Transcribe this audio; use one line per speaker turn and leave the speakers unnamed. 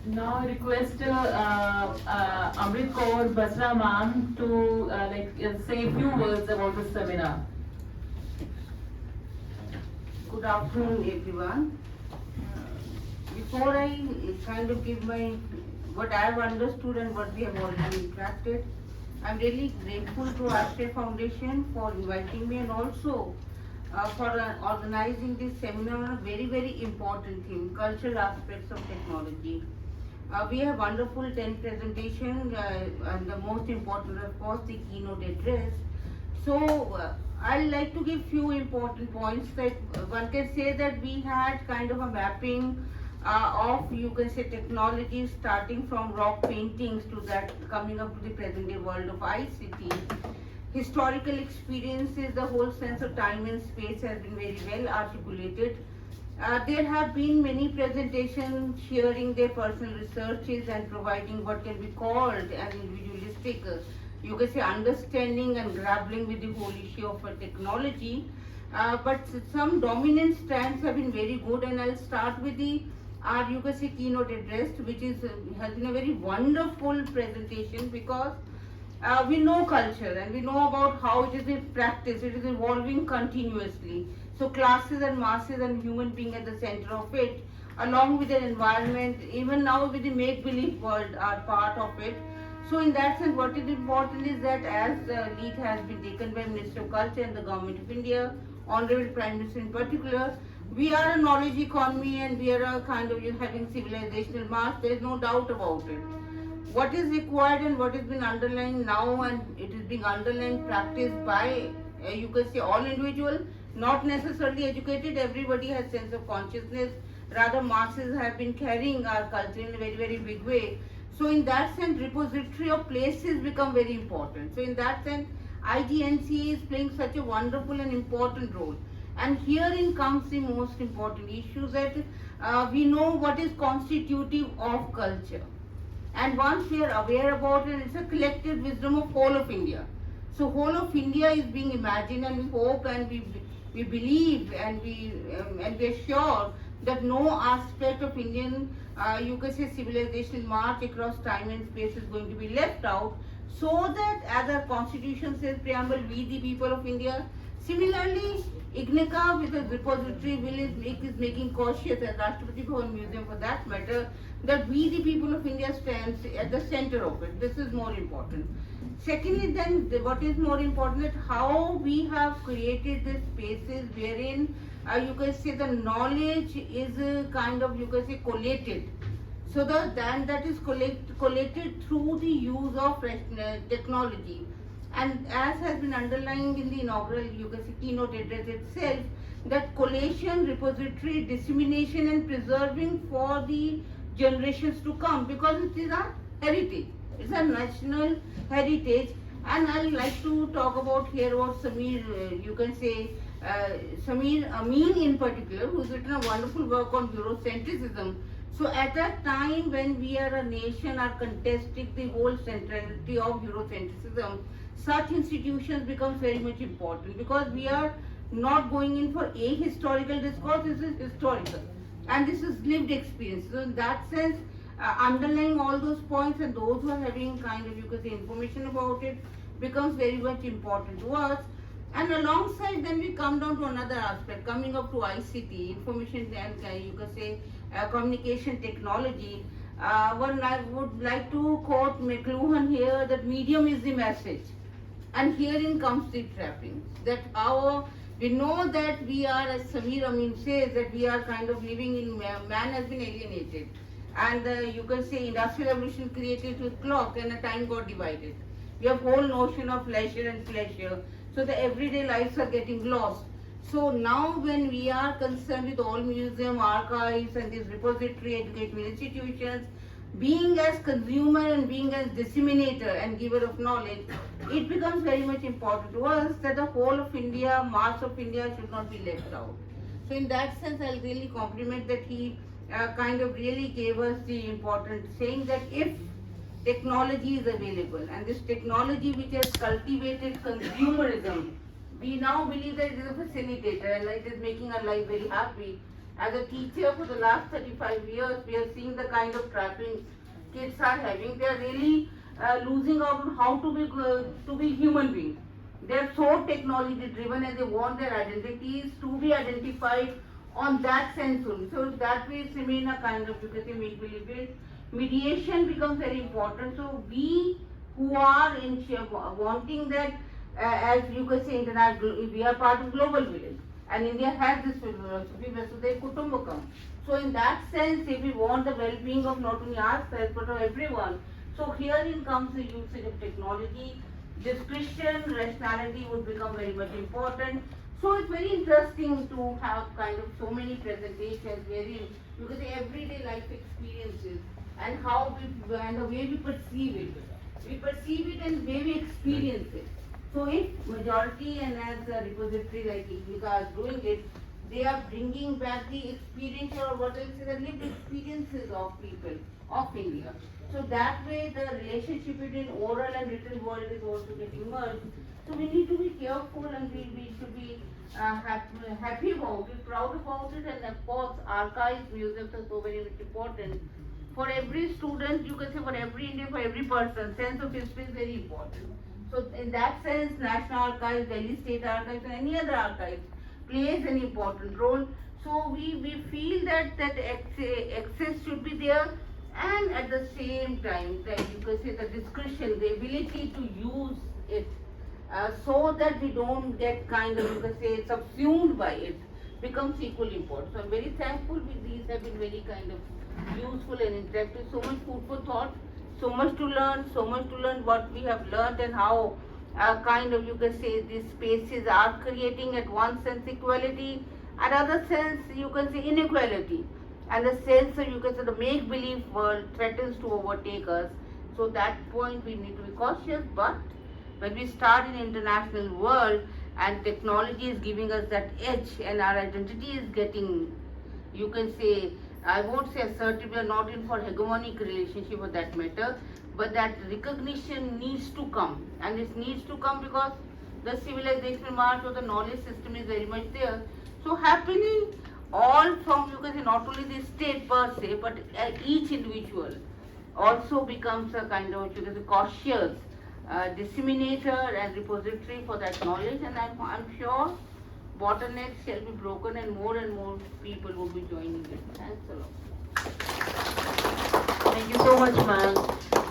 Now I request Amrit Kaur Basra ma'am to say a few words about the seminar.
Good afternoon, everyone. Before I kind of give my what I have understood and what we have already interacted, I'm really grateful to Ashray Foundation for inviting me and also for organizing this seminar on a very, very important theme, cultural aspects of technology. We have wonderful 10 presentation and the most important, of course, the keynote address. So I'd like to give few important points that one can say that we had kind of a mapping of, you can say, technology starting from rock paintings to that coming up to the present day world of ICT. Historical experiences, the whole sense of time and space has been very well articulated. There have been many presentations sharing their personal researches and providing what can be called an individualistic, you can say, understanding and grappling with the whole issue of technology. But some dominant strands have been very good, and I'll start with the you can say keynote address, which is has been a very wonderful presentation because we know culture and we know about how it is in practice. It is evolving continuously. So classes and masses and human being at the center of it, along with the environment, even now with the make-believe world are part of it. So in that sense, what is important is that as the lead has been taken by Minister of Culture and the Government of India, Honorable Prime Minister in particular, we are a knowledge economy and we are a kind of having civilizational march. There is no doubt about it. What is required and what has been underlined now, and it is being underlined, practiced by you can say all individuals, not necessarily educated. Everybody has sense of consciousness. Rather, masses have been carrying our culture in a very, very big way. So in that sense, repository of places become very important. So in that sense, IGNC is playing such a wonderful and important role. And herein comes the most important issue that we know what is constitutive of culture. And once we are aware about it, it's a collective wisdom of whole of India. So whole of India is being imagined, and we hope and we believe and we are sure that no aspect of Indian you can say civilization march across time and space is going to be left out. So that as our constitution says, preamble, we the people of India. Similarly, IGNICA with a repository is making cautious, and Rashtrapati Bhavan Museum for that matter, that we the people of India stands at the center of it. This is more important. Secondly, then what is more important is how we have created these spaces wherein you can say the knowledge is kind of you can say collated. So that is collated through the use of technology. And as has been underlined in the inaugural you can say keynote address itself, that collation, repository, dissemination and preserving for the generations to come, because it is our heritage. It's a national heritage. And I like to talk about here about Samir, you can say Samir Amin in particular, who's written a wonderful work on Eurocentrism. So at that time when we are a nation are contesting the whole centrality of Eurocentrism, such institutions becomes very much important, because we are not going in for a historical discourse. This is historical and this is lived experience. So in that sense, underlying all those points and those who are having kind of you could say information about it becomes very much important to us. And alongside then we come down to another aspect, coming up to ICT, information and you could say communication technology. One I would like to quote McLuhan here, that medium is the message. And herein comes the trapping. That we know that we are, as Samir Amin says, that we are kind of living in, man has been alienated. And you can say industrial revolution created with clock and a time got divided. We have whole notion of leisure and pleasure. So the everyday lives are getting lost. So now when we are concerned with all museum, archives and these repository educational institutions, being as consumer and being as disseminator and giver of knowledge, it becomes very much important to us that the whole of India, mass of India should not be left out. So in that sense, I'll really compliment that he kind of really gave us the important saying that if technology is available and this technology which has cultivated consumerism, we now believe that it is a facilitator and it is making our life very happy. As a teacher for the last 35 years, we are seeing the kind of trappings kids are having. They are really losing out on how to be human beings. They are so technology driven and they want their identities to be identified on that sense only. So that way it's remain a kind of, you can say, make believe it. Mediation becomes very important. So we who are in wanting that, as you can say, international, we are part of global village, and India has this philosophy, Vasudhaiva Kutumbakam. So in that sense, if we want the well-being of not only ourselves but of everyone, so herein comes the usage of technology. This Christian rationality would become very much important. So it's very interesting to have kind of so many presentations wherein you can say everyday life experiences and how we and the way we perceive it. We perceive it and the way we experience it. So if majority and as a repository like Ignika is doing it, they are bringing back the experiential or what else is the lived experiences of people of India. So that way the relationship between oral and written world is also getting merged. So we need to be careful and we should be happy about it, proud about it, and of course archives, museums are so very much important. For every student, you can say for every Indian, for every person, sense of history is very important. So in that sense, National Archives, Delhi State Archives and any other archives plays an important role. So we feel that access should be there, and at the same time that you can say the discretion, the ability to use it so that we don't get kind of, you can say, subsumed by it becomes equally important. So I'm very thankful with these have been very kind of useful and interactive, so much food for thought, so much to learn what we have learned and how kind of, you can say, these spaces are creating at one sense equality, at other sense you can say inequality, and the sense of, you can say, the make-believe world threatens to overtake us. So that point we need to be cautious, but when we start in international world and technology is giving us that edge and our identity is getting, you can say, I won't say assertive, we are not in for hegemonic relationship for that matter, but that recognition needs to come, and it needs to come because the civilizational march or the knowledge system is very much there. So happening all from, you can say, not only the state per se, but each individual also becomes a kind of, you can say, cautious disseminator and repository for that knowledge, and I'm sure bottlenecks shall be broken and more people will be joining it. Thanks a lot.
Thank you so much, ma'am.